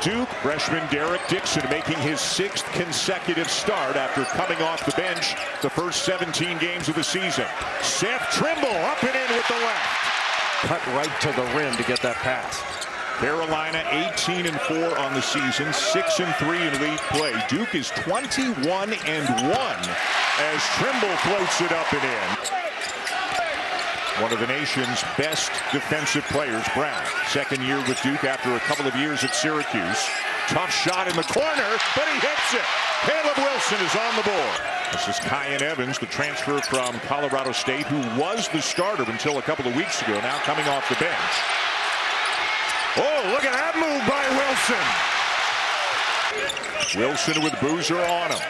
Duke. Freshman Derek Dixon making his 6th consecutive start after coming off the bench the first 17 games of the season. Seth Trimble up and in with the left. Cut right to the rim to get that pass. Carolina 18-4 on the season, 6-3 in league play. Duke is 21-1 as Trimble floats it up and in. One of the nation's best defensive players, Brown. Second year with Duke after a couple of years at Syracuse. Tough shot in the corner, but he hits it. Caleb Wilson is on the board. This is Kyan Evans, the transfer from Colorado State, who was the starter until a couple of weeks ago, now coming off the bench. Oh, look at that move by Wilson. Wilson with Boozer on him.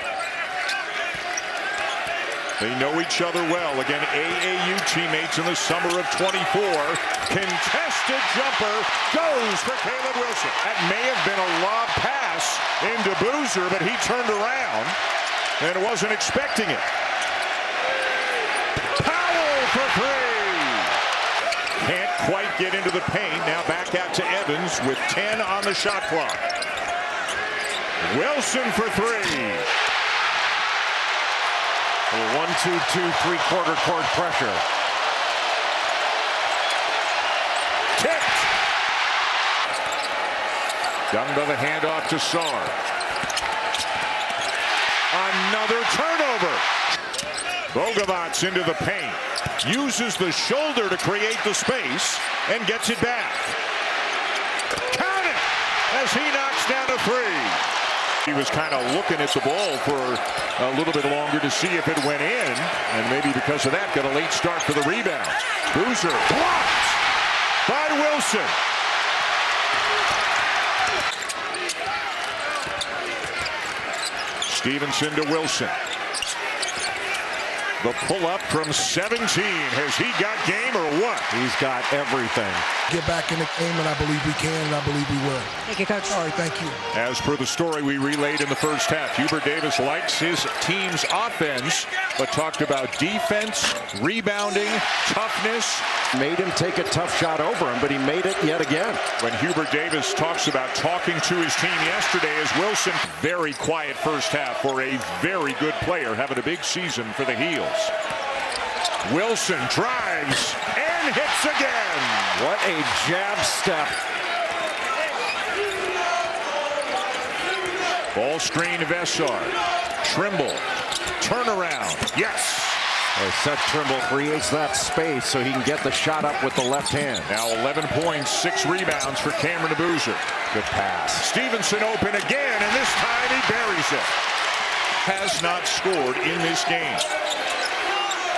They know each other well. Again, AAU teammates in the summer of 24. Contested jumper goes for Caleb Wilson. That may have been a lob pass into Boozer, but he turned around and wasn't expecting it. Powell for 3. Can't quite get into the paint. Now back out to Evans with 10 on the shot clock. Wilson for 3. 1-2-2 3/4 court pressure. Tipped. Down by the handoff to Sarr. Another turnover. Bogovats into the paint. Uses the shoulder to create the space and gets it back. Count it as he knocks down a 3. He was kind of looking at the ball for a little bit longer to see if it went in, and maybe because of that got a late start for the rebound. Boozer blocked by Wilson. Stevenson to Wilson. The pull-up from 17. Has he got game or what? He's got everything. Get back in the game, and I believe we can, and I believe we will. Thank you, Coach. All right, thank you. As per the story we relayed in the first half, Hubert Davis likes his team's offense, but talked about defense, rebounding, toughness. Made him take a tough shot over him, but he made it yet again. When Hubert Davis talks about talking to his team yesterday, as Wilson, very quiet first half for a very good player, having a big season for the Heels. Wilson drives and hits again. What a jab step. Ball screen Vessar. Trimble. Turnaround. Yes. Seth Trimble creates that space so he can get the shot up with the left hand. Now 11 points, 6 rebounds for Cameron Boozer. Good pass. Stevenson open again, and this time he buries it. Has not scored in this game.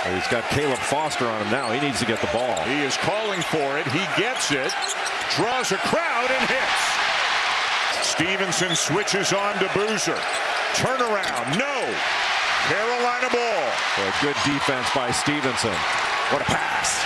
He's got Caleb Foster on him now. He needs to get the ball. He is calling for it. He gets it. Draws a crowd and hits. Stevenson switches on to Boozer. Turnaround. No. Carolina ball. A good defense by Stevenson. What a pass.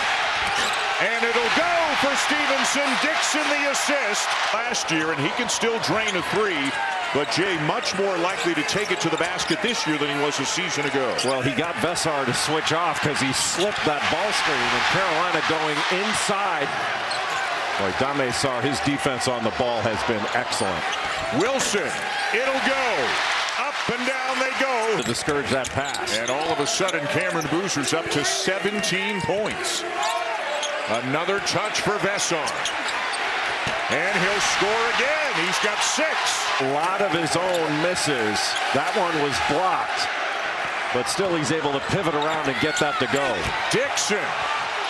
And it'll go for Stevenson. Dixon the assist last year, and he can still drain a 3. But Jay, much more likely to take it to the basket this year than he was a season ago. Well, he got Vessar to switch off because he slipped that ball screen, and Carolina going inside. Boy, Dame Sarr, his defense on the ball has been excellent. Wilson, it'll go. Up and down they go. To discourage that pass. And all of a sudden, Cameron Boozer's up to 17 points. Another touch for Vessar. And he'll score again. He's got 6. A lot of his own misses. That one was blocked. But still he's able to pivot around and get that to go. Dixon.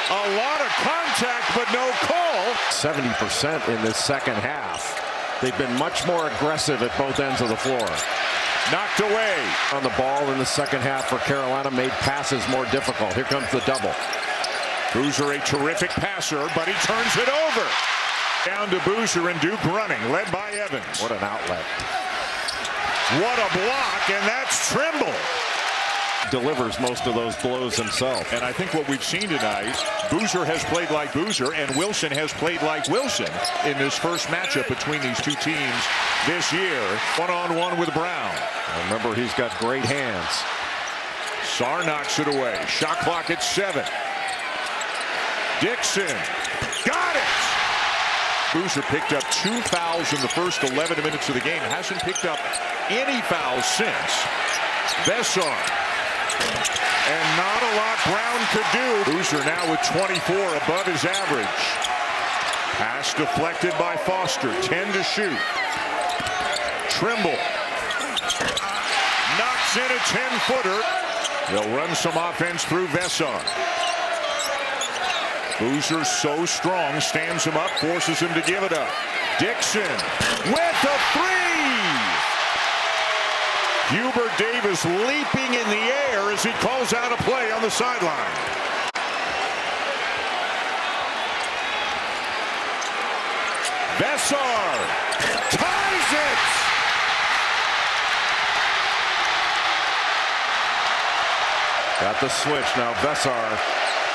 A lot of contact, but no call. 70% in this second half. They've been much more aggressive at both ends of the floor. Knocked away. On the ball in the second half for Carolina, made passes more difficult. Here comes the double. Boozer, a terrific passer, but he turns it over. Down to Boozer and Duke running, led by Evans. What an outlet. What a block, and that's Trimble. Delivers most of those blows himself. And I think what we've seen tonight, Boozer has played like Boozer, and Wilson has played like Wilson in this first matchup between these two teams this year. One-on-one with Brown. Remember, he's got great hands. Sarr knocks it away. Shot clock at 7. Dixon. Got it! Boozer picked up 2 fouls in the first 11 minutes of the game. Hasn't picked up any fouls since. Vessar. And not a lot Brown could do. Boozer now with 24, above his average. Pass deflected by Foster. 10 to shoot. Trimble. Knocks in a 10-footer. They'll run some offense through Vessar. Boozer so strong, stands him up, forces him to give it up. Dixon with a three. Hubert Davis leaping in the air as he calls out a play on the sideline. Vessar ties it. Got the switch now. Vessar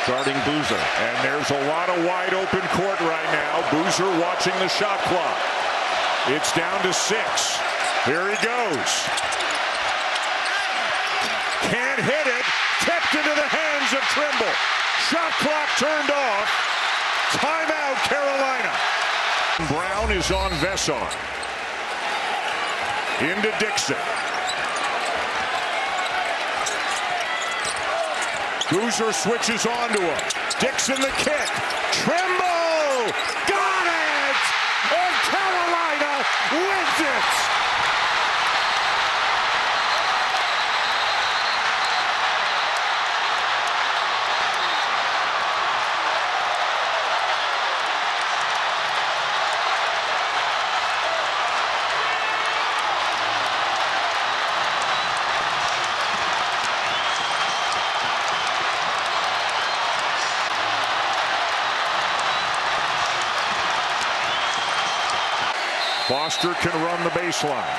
guarding Boozer. And there's a lot of wide open court right now. Boozer watching the shot clock. It's down to 6. Here he goes. Can't hit it. Tipped into the hands of Trimble. Shot clock turned off. Timeout, Carolina. Brown is on Vessar. Into Dixon. Boozer switches on to him. Dixon the kick. Trimble! Got it! And Carolina wins it! Foster can run the baseline.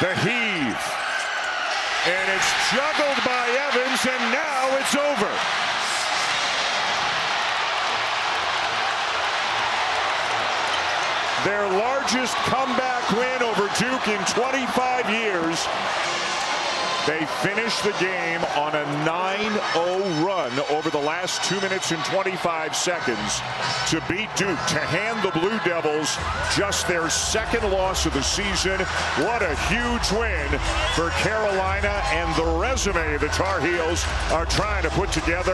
The heave. And it's juggled by Evans, and now it's over. Their largest comeback win over Duke in 25 years. They finished the game on a 9-0 run over the last 2 minutes and 25 seconds to beat Duke, to hand the Blue Devils just their second loss of the season. What a huge win for Carolina, and the resume the Tar Heels are trying to put together.